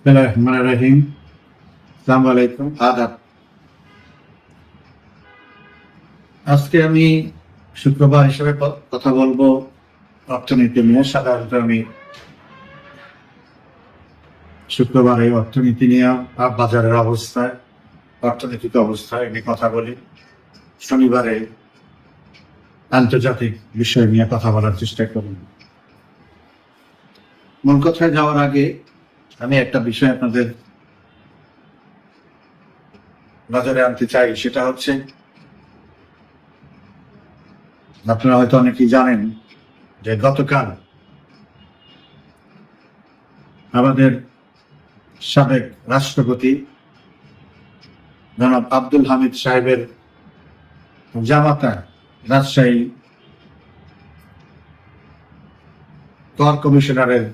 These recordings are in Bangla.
बिस्मिल्लाहिर्रहमानिर्रहीम। अस्सलाम वालेकुम, आदाब। আজকে আমি শুক্রবার হিসেবে কথা বলবো অর্থনীতি নিয়ে। সাধারণত আমি শুক্রবার এই অর্থনীতি নিয়ে বাজারের অবস্থায়, অর্থনৈতিক অবস্থায় নিয়ে কথা বলি। শনিবারে আন্তর্জাতিক বিষয় নিয়ে কথা বলার চেষ্টা করি। মূল কথায় যাওয়ার আগে আমি একটা বিষয় আপনাদের নজরে আনতে চাই। সেটা হচ্ছে, আপনারা হয়তো অনেকেই জানেন যে গতকাল আমাদের সাবেক রাষ্ট্রপতি জনাব আব্দুল হামিদ সাহেবের জামাতা রাজশাহী কর কমিশনারের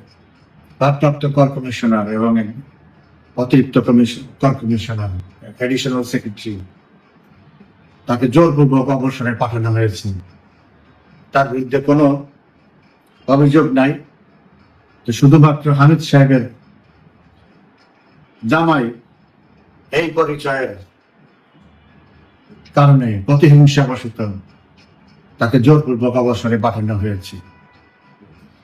ভারপ্রাপ্ত কর কমিশনার এবং অতিরিক্ত কর কমিশনার এডিশনাল সেক্রেটারি, তাকে জোরপূর্বক অবসরে পাঠানো হয়েছে। তার বিরুদ্ধে কোনো অভিযোগ নাই, তো শুধুমাত্র হামিদ সাহেবের জামাই এই পরিচয়ের কারণে প্রতিহিংসাবশত তাকে জোরপূর্বক অবসরে পাঠানো হয়েছে।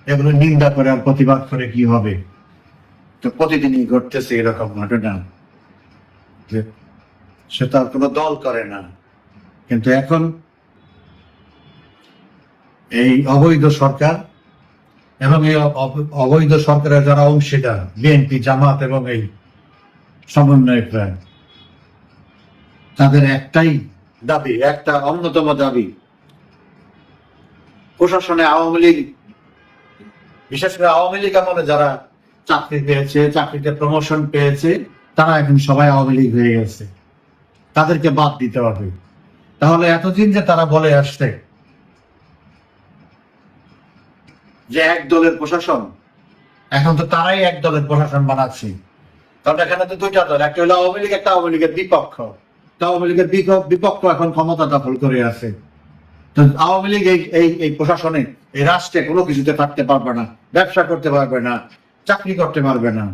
এগুলো নিন্দা করে আর প্রতিবাদ করে কি হবে? তো প্রতিদিনই ঘটতেছে এরকম ঘটনা। সে তার কোনো দল করে না, কিন্তু এখন এই অবৈধ সরকার এবং এই অবৈধ সরকারের যারা অংশীদার, বিএনপি, জামাত এবং এই সমন্বয়করা, তাদের একটাই দাবি, একটা অন্যতম দাবি, প্রশাসনে আওয়ামী লীগ, বিশেষ করে আওয়ামী লীগ আমলে যারা চাকরি পেয়েছে, চাকরিতে প্রমোশন পেয়েছে, তারা এখন সবাই আওয়ামী লীগ হয়ে গেছে, তাদেরকে বাদ দিতে হবে। তাহলে এতদিন যে তারা বলে আসছে যে এক দলের প্রশাসন, এখন তো তারাই এক দলের প্রশাসন বানাচ্ছে। কারণ এখানে তো দুইটা দল, একটা হলো আওয়ামী লীগ, একটা আওয়ামী লীগের বিপক্ষ। আওয়ামী লীগের বিপক্ষ এখন ক্ষমতা দখল করে আছে। তো আওয়ামী লীগ এই প্রশাসনে, এই রাষ্ট্রে কোনো কিছুতে থাকতে পারবে না, ব্যবসা করতে পারবে না, চাকরি করতে পারবে না।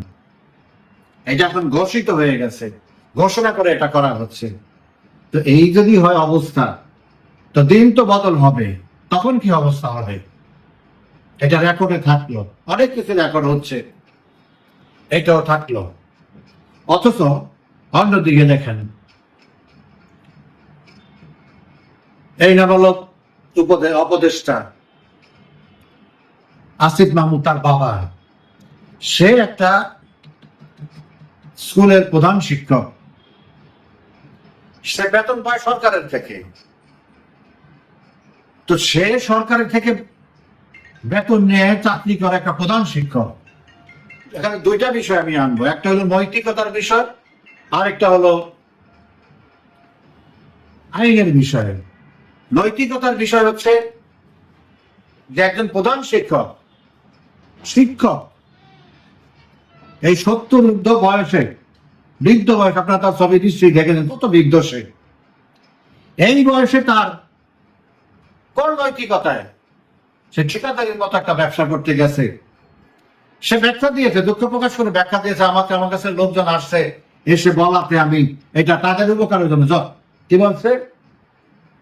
এটা এখন ঘোষিত হয়ে গেছে, ঘোষণা করে এটা করা হচ্ছে। তো এই যদি হয় অবস্থা, তো দিন তো বদল হবে। তখন কি অবস্থা হবে? এটা রেকর্ডে থাকলো, অনেক কিছু রেকর্ড হচ্ছে, এটাও থাকলো। অথচ অন্যদিকে দেখেন, এই নাবালক উপদেষ্টা আসিফ মাহমুদ, তার বাবা, সে একটা স্কুলের প্রধান শিক্ষক, সে বেতন পায় সরকারের থেকে। তো সে সরকারের থেকে বেতন নিয়ে চাকরি করে একটা প্রধান শিক্ষক। এখানে দুইটা বিষয় আমি আনবো, একটা হলো নৈতিকতার বিষয়, আর একটা হলো আইনের বিষয়। নৈতিকতার বিষয় হচ্ছে যে একজন প্রধান শিক্ষক এই 70 বয়সে, বৃদ্ধ বয়স, আপনারা তার ছবি নিশ্চয়ই দেখেছেন, কত বৃদ্ধ সে। এই বয়সে তার কোন নৈতিকতায় সে ঠিকাদারির মতো একটা ব্যবসা করতে গেছে? সে ব্যাখ্যা দিয়েছে, দুঃখ প্রকাশ করে ব্যাখ্যা দিয়েছে, আমার কাছে লোকজন আসছে এসে বলাতে আমি এটা তাদের উপকারের জন্য, কি বলছে,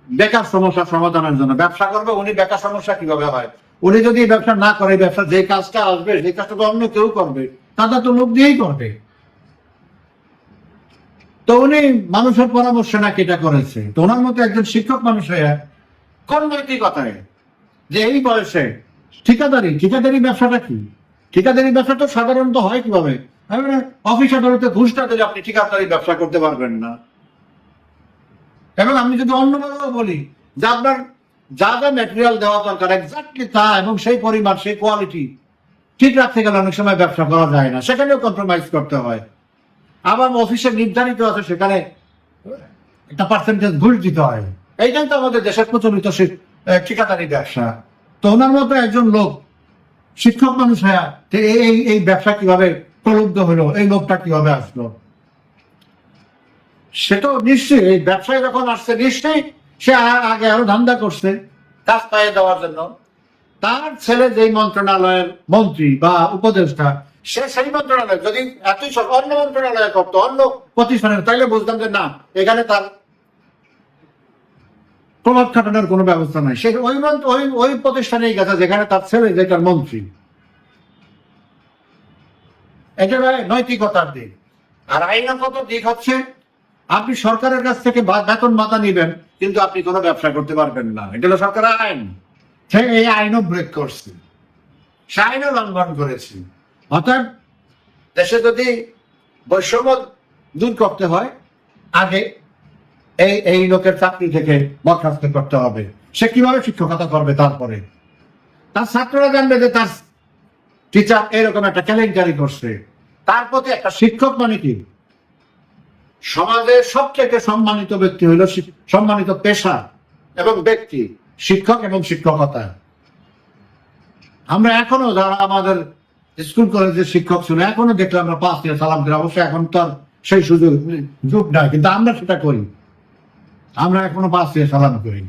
বেকার সমস্যা সমাধানের জন্য ব্যবসা করবে। উনি বেকার সমস্যা কিভাবে হয়? উনি যদি ব্যবসা না করে, ব্যবসা যে কাজটা আসবে সেই কাজটা তো অন্য কেউ করবে, তারা তো লোক দিয়েই করবে। তো উনি মানুষের পরামর্শ নাকি এটা করেছে। তো ওনার মতো একজন শিক্ষক মানুষ হয়ে কোন নৈতিকতায় যে এই বয়সে ঠিকাদারি ব্যবসাটা কি? ঠিকাদারি ব্যবসা তো সাধারণত হয় কিভাবে? অফিস আদালতে ঘুষটা দিলে আপনি ঠিকাদারি ব্যবসা করতে পারবেন না। এবং আমি যদি অন্যভাবে বলি যে আপনার যা যা ম্যাটেরিয়াল দেওয়া দরকার এক্স্যাক্টলি তা এবং সেই পরিমাণ, সেই কোয়ালিটি ঠিক রাখতে গেলে অনেক সময় ব্যবসা করা যায় না, সেখানেও কম্প্রোমাইজ করতে হয়। আবার অফিসে নির্ধারিত আছে, সেখানে একটা পার্সেন্টেজ ঘুষ দিতে হয়। এইটাই তো আমাদের দেশের প্রচলিত ঠিকাদারি ব্যবসা। তো ওনার মতো একজন লোক শিক্ষক মানুষ হ্যাঁ, এই ব্যবসা কিভাবে প্রলুব্ধ হলো, এই লোকটা কিভাবে আসলো? সেটা নিশ্চয়ই এই ব্যবসায় যখন আসছে, নিশ্চয়ই সে আগে আরো ধান্দা করছে কাজ পাইয়ে দেওয়ার জন্য। তার ছেলে যেই মন্ত্রণালয়ের মন্ত্রী বা উপদেষ্টা, সে সেই মন্ত্রণালয় যদি এতই অন্য মন্ত্রণালয় করতো, অন্য প্রতিষ্ঠানের, তাইলে বুঝতাম যে না, এখানে তার প্রভাব খাটানোর কোনো ব্যবস্থা নাই। সে ওই প্রতিষ্ঠানেই গেছে যেখানে তার ছেলে, যেটার মন্ত্রী। এটা নৈতিকতার দিক। আর আইনগত দিক হচ্ছে, আপনি সরকারের কাছ থেকে বেতন ভাতা নিবেন, কিন্তু আপনি কোনো ব্যবসা করতে পারবেন না। এটা হলো সরকারের আইন। সে এই আইনও ব্রেক করছে, সে আইনও লঙ্ঘন করেছে। অর্থাৎ দেশে যদি বৈষম্য দূর করতে হয়, আগে এই লোকের চাকরি থেকে বরখাস্ত করতে হবে। সে কিভাবে শিক্ষকতা করবে? তারপরে তার ছাত্ররা জানবে যে তার টিচার এরকম একটা কেলেঙ্কারি করছে। তার প্রতি একটা শিক্ষক মানে কি, সমাজের সবচেয়ে সম্মানিত ব্যক্তি হইল, সম্মানিত পেশা এবং ব্যক্তি শিক্ষক এবং শিক্ষকতা। আমরা এখনো যারা আমাদের স্কুল কলেজের শিক্ষক ছিল, এখনো দেখলে আমরা 5 দিয়ে সালাম দিই। অবশ্যই এখন তো আর সেই সুযোগ যুগ নাই, কিন্তু আমরা সেটা করি। আমরা এখনো 5 দিয়ে সালাম করি।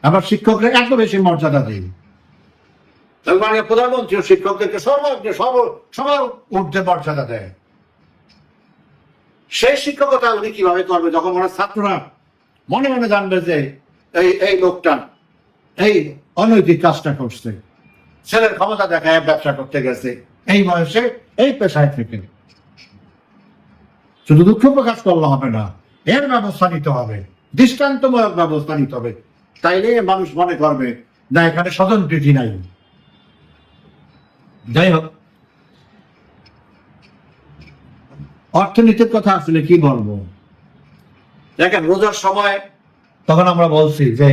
আমরা শিক্ষকরা এত বেশি মর্যাদা দিই। মাননীয় প্রধানমন্ত্রী শিক্ষকদেরকে সবার ঊর্ধ্বে মর্যাদা দেয়। সেই শিক্ষকতা উনি কিভাবে করবে? যখন ওরা ছাত্ররা মনে মনে জানবে যে এই লোকটা এই অনৈতিক কাজটা করছে, ছেলের ক্ষমতা দেখায় ব্যবসা করতে গেছে এই বয়সে, এই পেশায় থেকে। শুধু দুঃখ প্রকাশ করলে হবে না, এর ব্যবস্থা নিতে হবে, দৃষ্টান্তমূলক ব্যবস্থা নিতে হবে। তাইলে মানুষ মনে করবে না এখানে স্বজনপ্রীতি নাই। যাই হোক, অর্থনীতির কথা আসলে কি বলবো? দেখেন, রোজার সময় তখন আমরা বলছি যে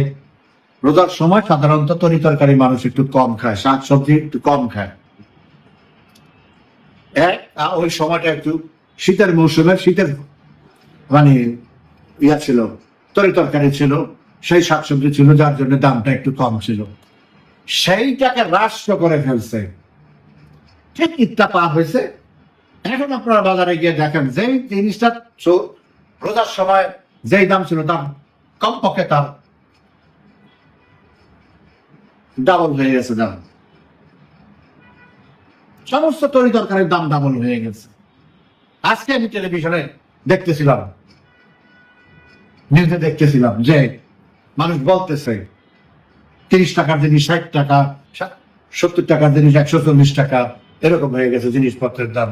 রোজার সময় সাধারণত তরি তরকারি মানুষ একটু কম খায়, শাকসবজি একটু কম খায়। ওই সময়টা একটু শীতের মৌসুমে, শীতের মানে ইয়া ছিল, তরি তরকারি ছিল, সেই শাকসবজি ছিল, যার জন্য দামটা একটু কম ছিল। সেইটাকে রাষ্ট্র করে ফেলছে। ঠিক ঈদটা পার হয়েছে, এখন আপনারা বাজারে গিয়ে দেখেন যেই জিনিসটা রোজার সময় যেই দাম ছিল, দাম কমপক্ষে তার ডাবল হয়ে গেছে। দাম, সমস্ত তরি তরকারির দাম ডাবল হয়ে গেছে। আজকে আমি টেলিভিশনে দেখতেছিলাম, নিউজে দেখতেছিলাম যে মানুষ বলতেছে 30 টাকার জিনিস 60 টাকা, 70 টাকার জিনিস 140 টাকা, এরকম হয়ে গেছে জিনিসপত্রের দাম,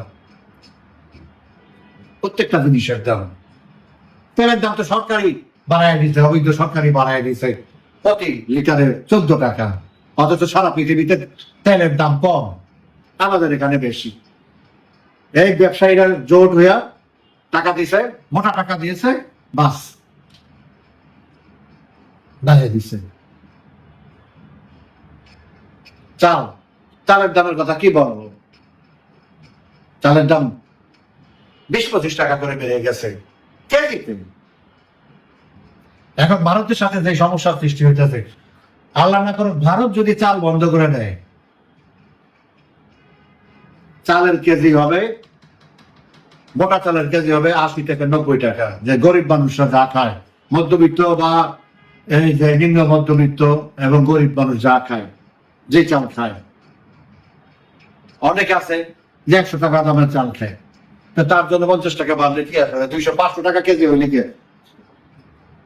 প্রত্যেকটা জিনিসের দাম। তেলের দাম তো সরকারি বাড়ায় দিচ্ছে, অবৈধ সরকারি বাড়ায় দিচ্ছে প্রতি লিটারে 14 টাকা, অথচ সারা পৃথিবীতে তেলের দাম কম, আমাদের এখানে বেশি। এই ব্যবসায়ীরা জোট হইয়া টাকা দিছে, মোটা টাকা দিয়েছে, বাস বাড়িয়ে দিছে। চালের দামের কথা কি বলবো? চালের দাম 20-25 টাকা করে বেড়ে গেছে কেজিতে। এখন ভারতের সাথে যে সমস্যার সৃষ্টি হইতেছে, আল্লাহ না করে ভারত যদি চাল বন্ধ করে দেয়, চালের কেজি হবে, মোটা চালের কেজি হবে 80 থেকে 90 টাকা। যে গরিব মানুষরা যা খায়, মধ্যবিত্ত বা এই যে নিম্ন মধ্যবিত্ত এবং গরিব মানুষ যা খায়, যে চাল খায়, অনেক আছে যে 100 টাকা দামের চাল খায়, তার জন্য 50 টাকা বাড়লে কি আছে? 200-500 টাকা কেজি হইলে কি?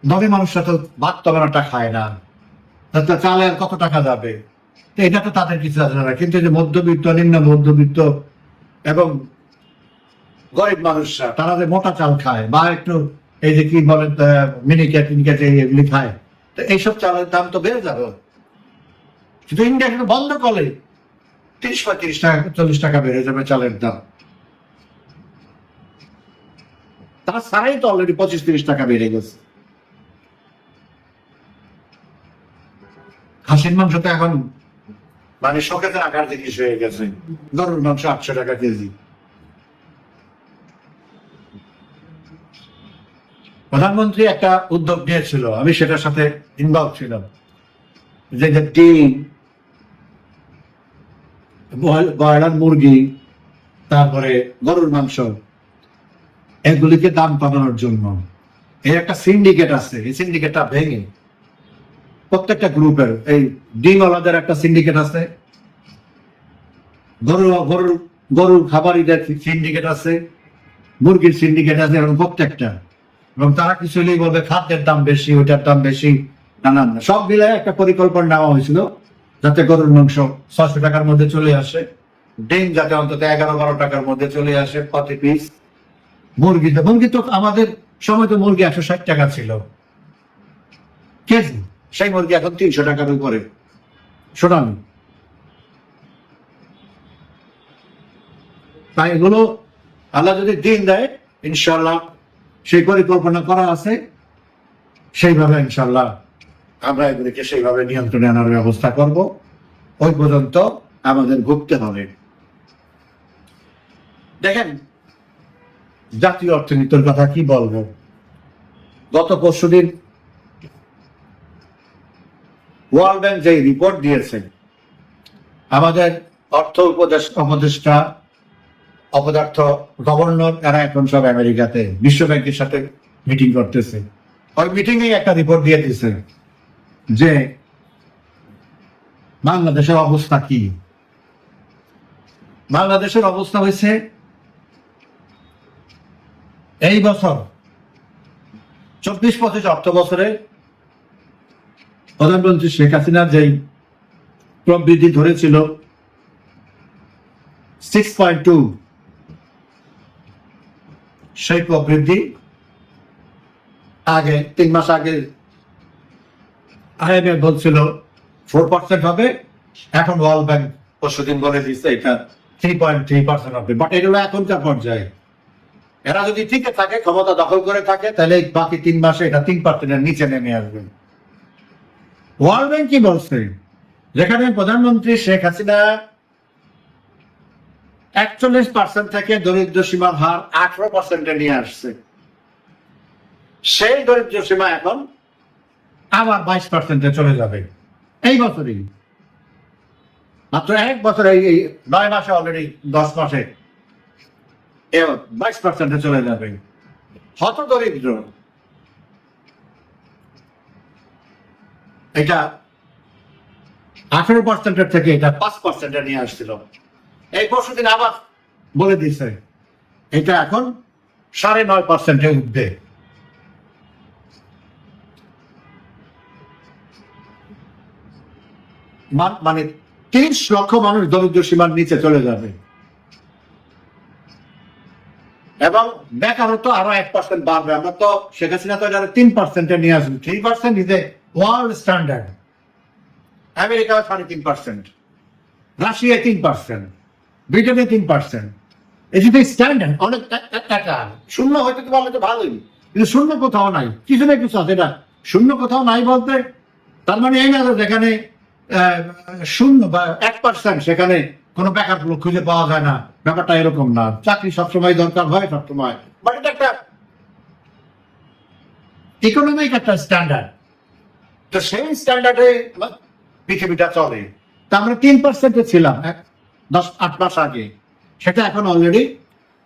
ধনী মানুষরা তো ভাত তরকারিটা খায় না, চালের কত টাকা যাবে? এটা তো তাদের কিছু আছে না। কিন্তু যে মধ্যবিত্ত, নিম্ন মধ্যবিত্ত এবং গরিব মানুষরা, তারা যে মোটা চাল খায় বা একটু এই যে কি বলে মিনিকেট এগুলি খায়, তো এইসব চালের দাম তো বেড়ে যাবে। কিন্তু ইন্ডিয়া কিন্তু বন্ধ করলে 30-35 টাকা 40 টাকা বেড়ে যাবে চালের দাম। তাছাড়াই তো অলরেডি 25-30 টাকা বেড়ে গেছে। খাসির মাংস তো এখন মানে শখের আকার জিনিস হয়ে গেছে। গরুর মাংস 800 টাকা কেজি। প্রধানমন্ত্রী একটা উদ্যোগ নিয়েছিল, আমি সেটার সাথে ইনভলভ ছিলাম, যে ডিম, ব্রয়লার মুরগি, তারপরে গরুর মাংস, এগুলিকে দাম কমানোর জন্য এর একটা সিন্ডিকেট আছে। এই সিন্ডিকেটটা ভেঙে প্রত্যেকটা গ্রুপের, এই ডিমওয়ালাদের একটা সিন্ডিকেট আছে, গরুর গরুর খাবারিদের সিন্ডিকেট আছে, মুরগির সিন্ডিকেট আছে, এবং প্রত্যেকটা, এবং তারা কিছু হলেই বলবে খাদ্যের দাম বেশি, ওইটার দাম বেশি, নানান সব মিলে একটা পরিকল্পনা নেওয়া হয়েছিল যাতে গরুর মাংস 600 টাকার মধ্যে চলে আসে, ডিম যাতে অন্তত 11-12 টাকার মধ্যে চলে আসে প্রতি পিস। মুরগি তো আমাদের সময় তো মুরগি 160 টাকা ছিল কেজি, সেই মুরগি এখন 300 টাকার উপরে। শোনান, তাই এগুলো আল্লাহ যদি দিন দেয় ইনশাল্লাহ সেই পরিকল্পনা করা আছে, সেইভাবে ইনশাল্লাহ আমরা এগুলিকে সেইভাবে নিয়ন্ত্রণে আনার ব্যবস্থা করব। ওই পর্যন্ত আমাদের ভুগতে হবে। দেখেন, জাতীয় অর্থনীতির কথা কি বলবো, গত পরশুদিন ওয়ার্ল্ড ব্যাংক যে রিপোর্ট দিয়েছে, আমাদের অর্থ উপদেষ্টা, অপদার্থ গভর্নর, এরা এখন সব আমেরিকাতে বিশ্ব ব্যাংকের সাথে মিটিং করতেছে। ওই মিটিং এ একটা রিপোর্ট দিয়ে দিচ্ছে যে বাংলাদেশের অবস্থা কি। বাংলাদেশের অবস্থা হয়েছে এই বছর 24-25 অর্থ বছরে প্রধানমন্ত্রী শেখ হাসিনার যেই প্রবৃদ্ধি ধরেছিল 6.2, সেই প্রবৃদ্ধি আগে 3 মাস আগে IMF বলছিল 4% হবে, এখন ওয়ার্ল্ড ব্যাংক পরশুদিন বলে দিচ্ছে এটা 3.3% হবে। বাট এগুলো এখনকার পর্যায়ে, এরা যদি টিকে থাকে, ক্ষমতা দখল করে থাকে, তাহলে বাকি 3 মাসে এটা 3%-এর নিচে নেমে আসবে। ওয়ার্ল্ড ব্যাংক কি বলছে, যেখানে প্রধানমন্ত্রী শেখ হাসিনা 41% থেকে দরিদ্র সীমার হার 18%-এ নিয়ে আসছে, সেই দরিদ্র সীমা এখন আবার 22%-এ চলে যাবে এই বছরই। মাত্র 1 বছরে, এই 9 মাসে, অলরেডি 10 মাসে 22%-এ চলে যাবে। হত দরিদ্র, এটা 18%-এর থেকে এটা 5%-এ নিয়ে আসছিল। এই পরশুদিন আবার বলে দিচ্ছে এটা এখন 9.5%-এ উঠবে। মানে 30 লক্ষ মানুষ দরিদ্র সীমার নিচে চলে যাবে, এবং বেকারত্ব আরো 1% বাড়বে। আমরা তো শেখ হাসিনা তো এটা 3%-এ নিয়ে আসবে। 3% is a world standard. America 3.5%, Russia 3%, ব্রিটেনে 3%। এই যে স্ট্যান্ডার্ড, অনেক টাকা। শূন্য হয়তো তো বললে তো ভালোই, কিন্তু শূন্য কোথাও নাই, কিছু না কিছু আছে। এটা শূন্য কোথাও নাই বলতে তার মানে এই না যেখানে 0 বা 1%, সেখানে কোনো বেকার লোক খুঁজে পাওয়া যায় না, ব্যাপারটা এরকম না। চাকরি সবসময় দরকার হয়, সবসময়, বাট এটা একটা ইকোনমিক একটা স্ট্যান্ডার্ড। তো সেই স্ট্যান্ডার্ডে পৃথিবীটা চলে। তা আমরা 3%-এ ছিলাম 8 মাস আগে, সেটা এখন অলরেডি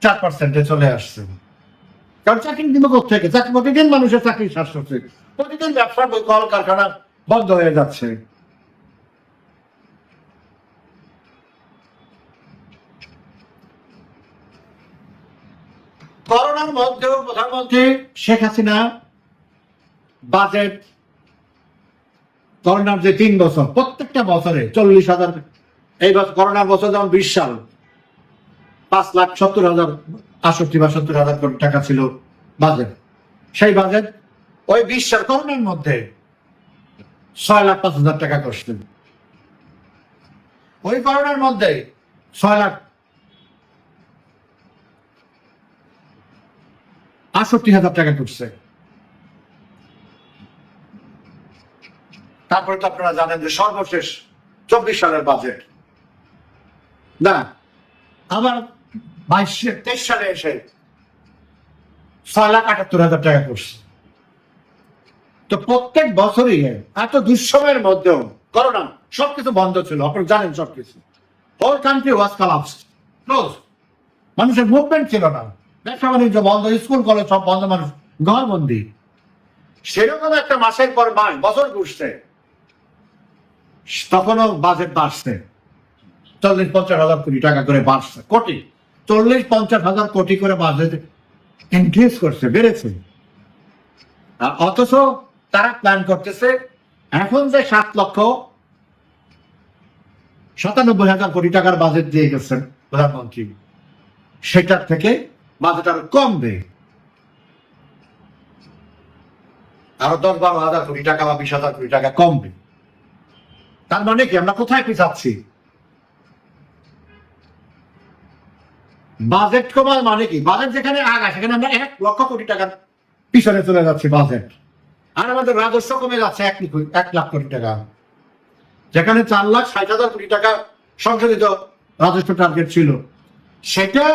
4%-এ চলে আসছে। কারণ চাকরি দিব কোথেকে? প্রতিদিন মানুষের চাকরি শ্বাস হচ্ছে, প্রতিদিন ব্যবসার কল কারখানা বন্ধ হয়ে যাচ্ছে। করোনার মধ্যেও প্রধানমন্ত্রী শেখ হাসিনা বাজেট, করোনার যে 3 বছর, প্রত্যেকটা বছরে 40,000, এই বছর করোনার বছর যেমন 20 সাল 5,70,000, 68 বা 70,000 কোটি টাকা ছিল বাজেট। সেই বাজেট ওই 20 সাল করোনার মধ্যে 6,05,000 টাকা করছেন। ওই করোনার মধ্যে 6,68,000 টাকা করছে। তারপরে তো আপনারা জানেন যে সর্বশেষ 24 সালের বাজেট না, আবার 23 সালে এসে 6,78,000 টাকা করছে। তো প্রত্যেক বছরই এত দুঃসময়ের মধ্যেও, করোনা সবকিছু বন্ধ ছিল, আপনারা জানেন সবকিছু, whole country was collapsed, close, মানুষের মুভমেন্ট ছিল না, ব্যবসা বাণিজ্য বন্ধ, স্কুল কলেজ সব বন্ধ, মানুষ ঘরবন্দি। সেরকম একটা মাসের পর মাস, বছর ঘুরছে, তখনও বাজেট বাড়ছে 40-50 হাজার কোটি টাকা করে বাড়ছে, কোটি 40-50 হাজার কোটি করে বাজেট ইনক্রিজ করছে, বেড়েছে। আর অথচ তারা প্ল্যান করতেছে এখন যে 7,97,000 কোটি টাকার বাজেট দিয়ে গেছেন প্রধানমন্ত্রী, সেটার থেকে বাজেট আরো কমবে, আরো 10-12 হাজার কোটি টাকা বা 20,000 কোটি টাকা কমবে। তার মানে কি আমরা কোথায় পিছাচ্ছি? বাজেট কমার মানে কি? বাজেট যেখানে আগায় সেখানে আমরা 1 লক্ষ কোটি টাকার পিছনে চলে যাচ্ছে বাজেট, আর আমাদের রাজস্ব কমে যাচ্ছে 1 লাখ কোটি টাকা। যেখানে 4,60,000 কোটি টাকা সংশোধিত রাজস্ব টার্গেট ছিল, সেটা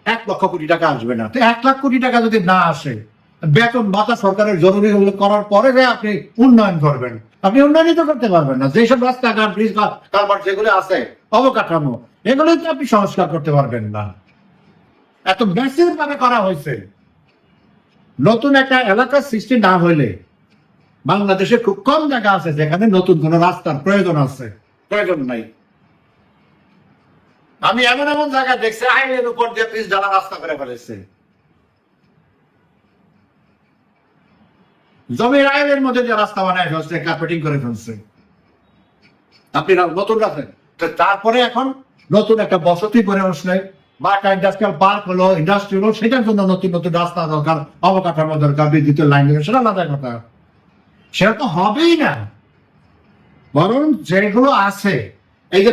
1 লক্ষ কোটি টাকা আসবে না। তো 1 লাখ কোটি টাকা যদি না আসে, বেতন ভাতা সরকারের জরুরি করার পরে যে আপনি উন্নয়ন করবেন, আপনি উন্নয়নই তো করতে পারবেন না। যেসব রাস্তাঘাট, ব্রিজ, কালভার্ট যেগুলো আছে, অবকাঠামো, এগুলোই তো আপনি সংস্কার করতে পারবেন না। এত ম্যাসিভ ভাবে করা হয়েছে। নতুন একটা এলাকার সৃষ্টি না হইলে বাংলাদেশে খুব কম জায়গা আছে যেখানে নতুন কোন রাস্তার প্রয়োজন আছে, প্রয়োজন নাই। আমি এমন এমন জায়গা দেখছি আইনের উপর দিয়ে পিচ ঢালা রাস্তা করে ফেলেছে, জমির আইনের মধ্যে যে রাস্তা বানায় ফেলছে, কার্পেটিং করে ফেলছে। আপনি নতুন রাস্তা, তারপরে এখন নতুন একটা বসতি করে বসলে বা একটা ইন্ডাস্ট্রিয়াল পার্ক হলো, ইন্ডাস্ট্রি হলো, সেটার জন্য নতুন নতুন রাস্তা দরকার, অবকাঠামো দরকার, বিদ্যুতের লাইন দরকার, সেটা আলাদা কথা। সেটা তো হবেই না। বরং যেগুলো আছে, এই যে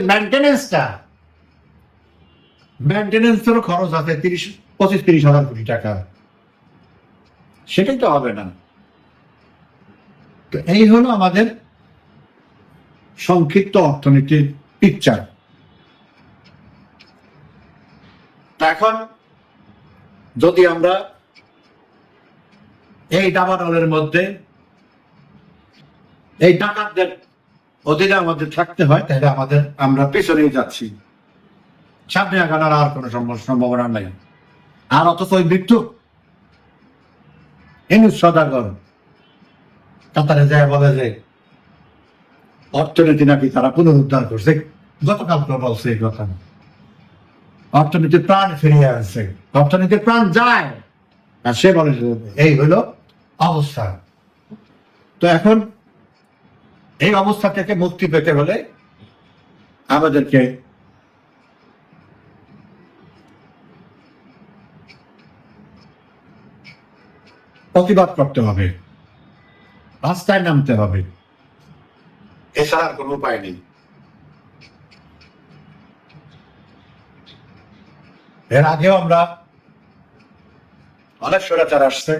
মেনটেনেন্সেরও খরচ আছে 25-30 হাজার কোটি টাকা, সেটাই তো হবে না। তো এই হলো আমাদের সংক্ষিপ্ত অর্থনীতির পিকচার। এখন যদি আমরা এই দাবানলের মধ্যে, এই ডাকাতদের অধীনে আমাদের থাকতে হয়, তাহলে আমরা পিছনেই যাচ্ছি, সামনে আগানোর আর কোনো সম্ভাবনা নাই। আর অথচ ওই মৃত্যু ইউনূস সওদাগর কাতারে যায় বলে যে অর্থনীতি নাকি তারা পুনরুদ্ধার করছে, গতকাল তো বলছে এই কথা। অর্থনীতির প্রাণ ফিরিয়ে আসছে, অর্থনীতির প্রাণ যায়, আর সে বলে এই হলো অবস্থা। তো এখন এই অবস্থা থেকে মুক্তি পেতে হলে আমাদেরকে প্রতিবাদ করতে হবে, রাস্তায় নামতে হবে, এছাড়া আর কোনো উপায় নেই। এর আগেও আমরা অনেক স্বৈরাচার আসছে,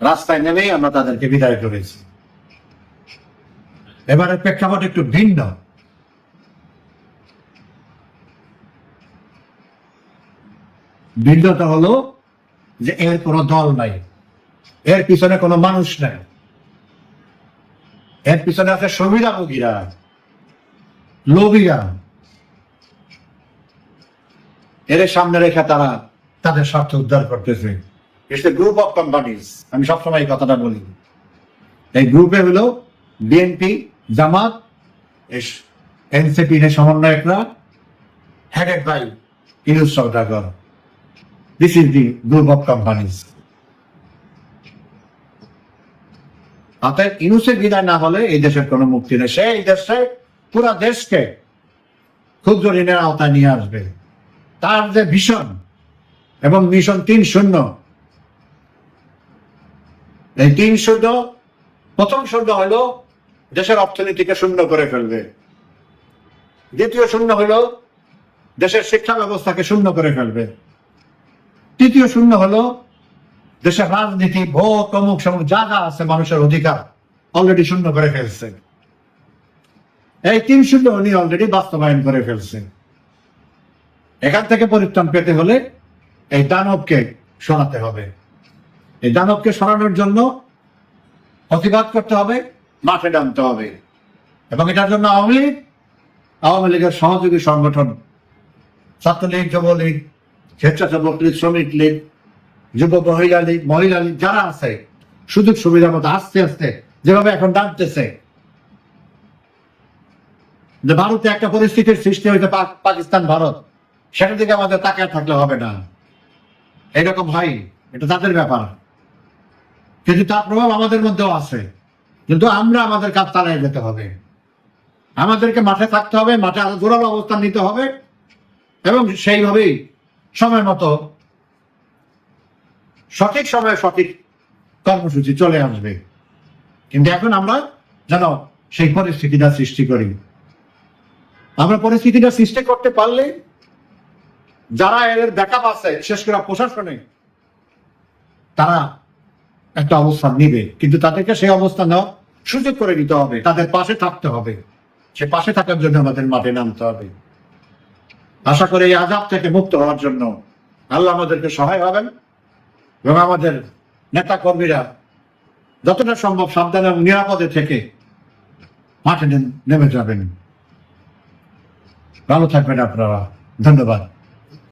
রাস্তায় নেমেই আমরা তাদেরকে বিদায় করেছি। এবারের প্রেক্ষাপট একটু ভিন্ন। ভিন্নতা হলো যে এর কোনো দল নাই, এর পিছনে কোনো মানুষ নাই, এর পিছনে আছে সুবিধাভোগীরা, লোভীরা। এর সামনে রেখে তারা তাদের স্বার্থ উদ্ধার করতেছে। It's a group of companies. আমি সবসময় এই কথাটা বলি। এই গ্রুপে হলো বিএনপি, জামাত, এনসিপি এর সমন্বয়করা, হেডেড বাই ইউনূস সওদাগর। This is the group of companies. অর্থাৎ ইউনূসের বিদায় না হলে এই দেশের কোনো মুক্তি নেই। সে এই দেশে পুরা দেশকে ক্ষুদ্র ঋণের আওতায় নিয়ে আসবে। তার যে ভিশন এবং মিশন 3-0, এই 3-0, প্রথম 0 হলো দেশের অর্থনীতিকে শূন্য করে ফেলবে, দ্বিতীয় 0 হলো দেশের শিক্ষা ব্যবস্থাকে শূন্য করে ফেলবে, তৃতীয় 0 হলো দেশের রাজনীতি, ভোট, অমুক সমুক যা যা আছে মানুষের অধিকার অলরেডি শূন্য করে ফেলছে। এই 3-0 উনি অলরেডি বাস্তবায়ন করে ফেলছে। এখান থেকে পরিত্রাণ পেতে হলে এই দানবকে সরাতে হবে। এই দানবকে সরানোর জন্য প্রতিবাদ করতে হবে, মাঠে নামতে হবে। এবং এটার জন্য আওয়ামী লীগের সহযোগী সংগঠন, ছাত্রলীগ, যুবলীগ, স্বেচ্ছাসেবক লীগ, শ্রমিক লীগ, যুব মহিলা লীগ, যারা আছে, সুযোগ সুবিধার মতো আস্তে আস্তে যেভাবে এখন ডাকতেছে, যে ভারতে একটা পরিস্থিতির সৃষ্টি হয়েছে, পাকিস্তান ভারত, সেটার দিকে আমাদের তাকিয়ে থাকলে হবে না। এরকম হয়, এটা তাদের ব্যাপার, কিন্তু তার প্রভাব আমাদের মধ্যেও আছে। কিন্তু আমরা আমাদের কাজ চালিয়ে যেতে হবে, আমাদেরকে মাঠে থাকতে হবে, মাঠে আরো জোরালো অবস্থান নিতে হবে, এবং সেইভাবেই সময় মতো সঠিক সময়ে সঠিক কর্মসূচি চলে আসবে। কিন্তু এখন আমরা যেন সেই পরিস্থিতিটা সৃষ্টি করি। আমরা পরিস্থিতিটা সৃষ্টি করতে পারলে যারা এর ব্যাকআপ আছে, বিশেষ করে প্রশাসনে, তারা একটা অবস্থান নিবে, কিন্তু তাদেরকে সেই অবস্থান নেওয়ার সুযোগ করে দিতে হবে, তাদের পাশে থাকতে হবে। সে পাশে থাকার জন্য আমাদের মাঠে নামতে হবে। আশা করি এই আযাব থেকে মুক্ত হওয়ার জন্য আল্লাহ আমাদেরকে সহায় হবেন, এবং আমাদের নেতা কর্মীরা যতটা সম্ভব সাবধানে এবং নিরাপদে থেকে মাঠে নেমে যাবেন। ভালো থাকবেন আপনারা। ধন্যবাদ।